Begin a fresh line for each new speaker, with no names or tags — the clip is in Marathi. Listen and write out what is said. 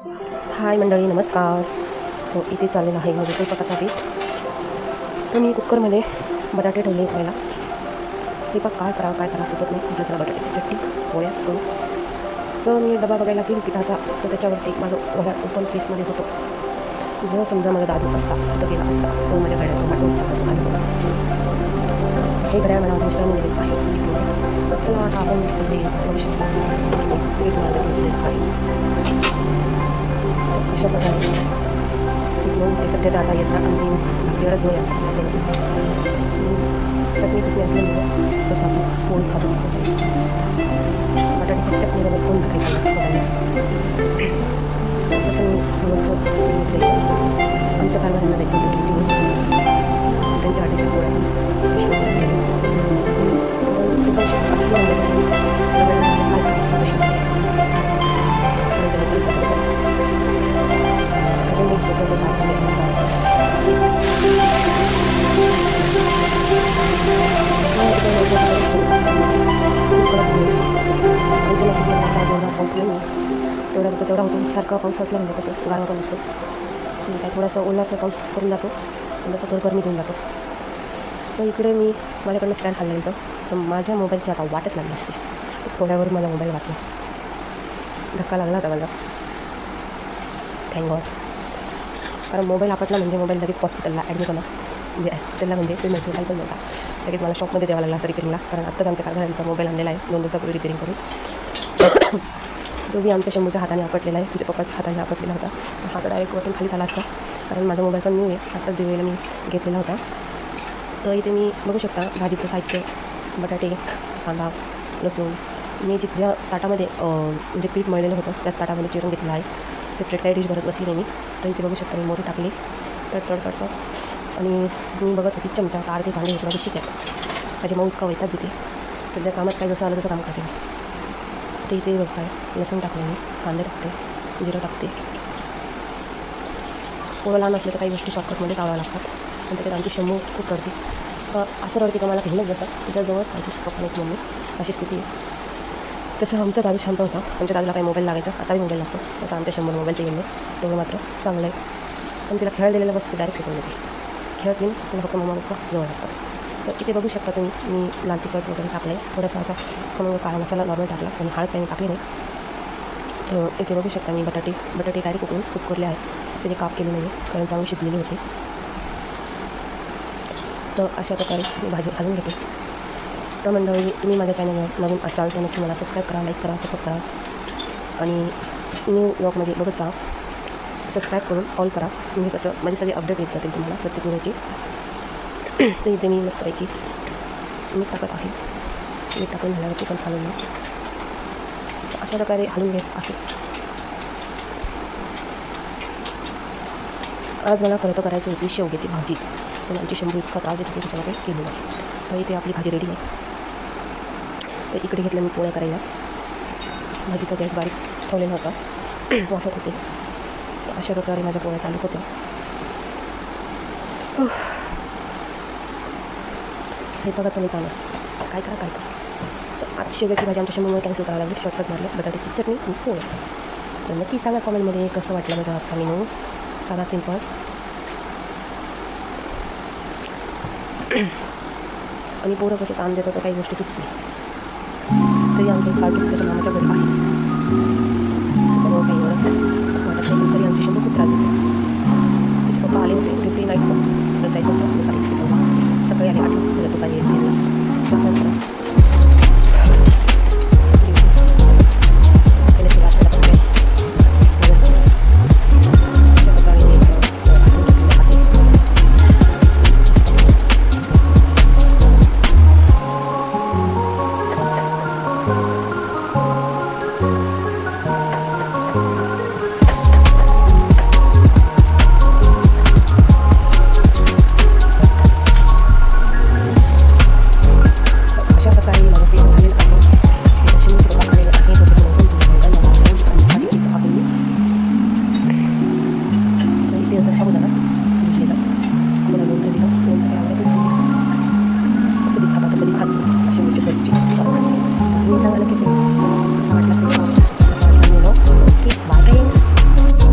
हाय मंडळी, नमस्कार. तो इथे चाललेला आहे माझ्या स्वयंपाकाचा पीठ. तर मी कुकरमध्ये बटाटे ठेवले उकळायला. स्वयंपाक काय करावं सुचत नाही. म्हटलं चला बटाट्याची चटणी पोळ्या करू. तर मी डबा बघायला गेली पिठाचा, तर त्याच्यावरती माझं वड्या ओपन केसमध्ये होतो. जर समजा माझा दादू असता तर गेला असता तर माझ्या गड्याचं वाटून समजून आलं बघा. हे गड्या मला माझ्या मिस्टरांनी दिलेलं आहे जिंकून. तर चला आता आपण पहिले बघू शकतो पीठ मला घेतलेलं आहे. तर अशा प्रकारे मग ते सध्या आता येतात आणि भाकरीवरच जो यायचा असते चटणी असल्यामुळे कसं आपण पोळीच खातो. बटाट्याची चटणीला कोण काही खाल्लं बघायला तसं मी रोज आमच्या कारभारांना द्यायचं होतं ड्युटीवर. त्यांच्या हाताच्या पोळ्या असलं पाऊस नाही तेवढा होतो. सारखा पाऊस असला म्हणजे कसं गारवा पण असतो. काय थोडासा ओलासा पाऊस करून जातो आणि त्याचा घर गरमी देऊन जातो. तर इकडे मी माझ्याकडनं स्टँड खाल्लं तर माझ्या मोबाईलची आता वाटच लागली असते. तर थोड्यावर माझा मोबाईल वाचला. धक्का लागला होता मला, थँक गॉड. कारण मोबाईल आपटला म्हणजे मोबाईल लगेच हॉस्पिटलला ॲडमिट होणार. म्हणजे हॉस्पिटलला म्हणजे ते माझे मोबाईल पण नव्हता. लगेच मला शॉपमध्ये द्यावा लागला असं रिपेरिंगला. कारण आत्ताच आमच्या कारखान्याचा मोबाईल आणलेला आहे 2 दिवसापूर्वी रिपेरिंग करून. तो बी आमच्या शंभूच्या हाताने आपटलेला आहे. तुझ्या पप्पाच्या हाताने आपटलेला होता. हात डायरेक्ट वरतून खाली झाला असता. कारण माझा मोबाईल पण न्यू आहे. आत्ताच दिवाळीला मी घेतलेला होता. तर इथे मी बघू शकता भाजीचं साहित्य बटाटे, कांदा, लसूण मी ज्या ताटामध्ये म्हणजे पीठ मळलेलं होतं त्याच ताटामध्ये चिरून घेतलं आहे. सेपरेट काही डिश भरत बसली नाही मी. तर इथे बघू शकता मी मोरी टाकली तड आणि मी बघत होती चमचा आता अर्धे भांडे होतं शिकत माझी मऊ इतका वैताग घेते. सध्या कामात काय जसं आलं तसं काम करते मी. तर इथे बघताय लसूण टाकले मी, कांदे टाकते, जिरं टाकते. पोरं लहान असले तर काही गोष्टी शॉर्टकटमध्ये टाळाव्या लागतात. पण त्याच्यात आमची शंभू खूप रडते. असं रडते का मला घेणंच जसं तिच्याजवळ पाहिजे पप्पा नाही मम्मी अशी स्थिती आहे. तसं आमचा दादू शांत होता. आमच्या दादूला काही मोबाईल लागायचा, आताही मोबाईल लागतो. तसं आमच्या 100 मोबाईल ते गेले तेवढं मात्र चांगलं आहे. पण तिला खेळायला दिलेल्या वस्तू डायरेक्ट फेकून देते. खेळत नाही तिला फक्त मम्मा पप्पा जवळ लागतात. तर इथे बघू शकता तुम्ही मी लाल तिखट वगैरे टाकलं आहे. थोडासा असा खमंग काळा मसाला नॉर्मल टाकला आणि हळद काही टाकली नाही. तर इथे बघू शकता मी बटाटे डायरेक्ट उकळून कुचकरले आहेत. त्याचे काप केले नाही कारण चांगली शिजलेली होती. तर अशा प्रकारे मी भाजी घालून घेते. तर मंडळी तुम्ही माझ्या चॅनलवर नवीन असाल तर नक्की मला सबस्क्राईब करा, लाईक करा, सपोर्ट करा आणि न्यू ब्लॉगमध्ये बघत जा. सबस्क्राईब करून ऑल करा म्हणजे कसं माझे सगळे अपडेट येत जातील तुम्हाला प्रत्येक वेळेची. तर इथे मी मस्तपैकी मीठ टाकत आहे. मीठ टाकून झाल्यावरती पण हलवून मी अशा प्रकारे हलवून घेत आहे. आज मला खरं तर करायची होती शेवग्याची भाजी. पण आमची शंभू इतका त्रास देते त्याच्यामध्ये केली आहे. तर इथे आपली भाजी रेडी आहे. तर इकडे घेतलं मी पोळ्या करायला. भाजीचा गॅस बारीक ठेवलेला होता, वाफत होते. तर अशा प्रकारे माझ्या पोळ्या चालू होत्या. स्वयंपाकाचा मी काम असतो काय करा. तर आज शेवग्याची भाजी आमच्या शंभूमुळे कॅन्सल करायला लागली. शॉर्टकट मारलं बटाट्याची चटणी आणि पोळ्या. तर नक्की सांगा कॉमेंटमध्ये कसं वाटलं माझा आजचा मेनू. साधा सिंपल आणि पोरं कसं काम देतं तर काही गोष्टी सुचत नाही. तरी आमचं एक कार्टून त्याच्या मामाच्या घरी आहे त्याच्यामुळे काही एवढं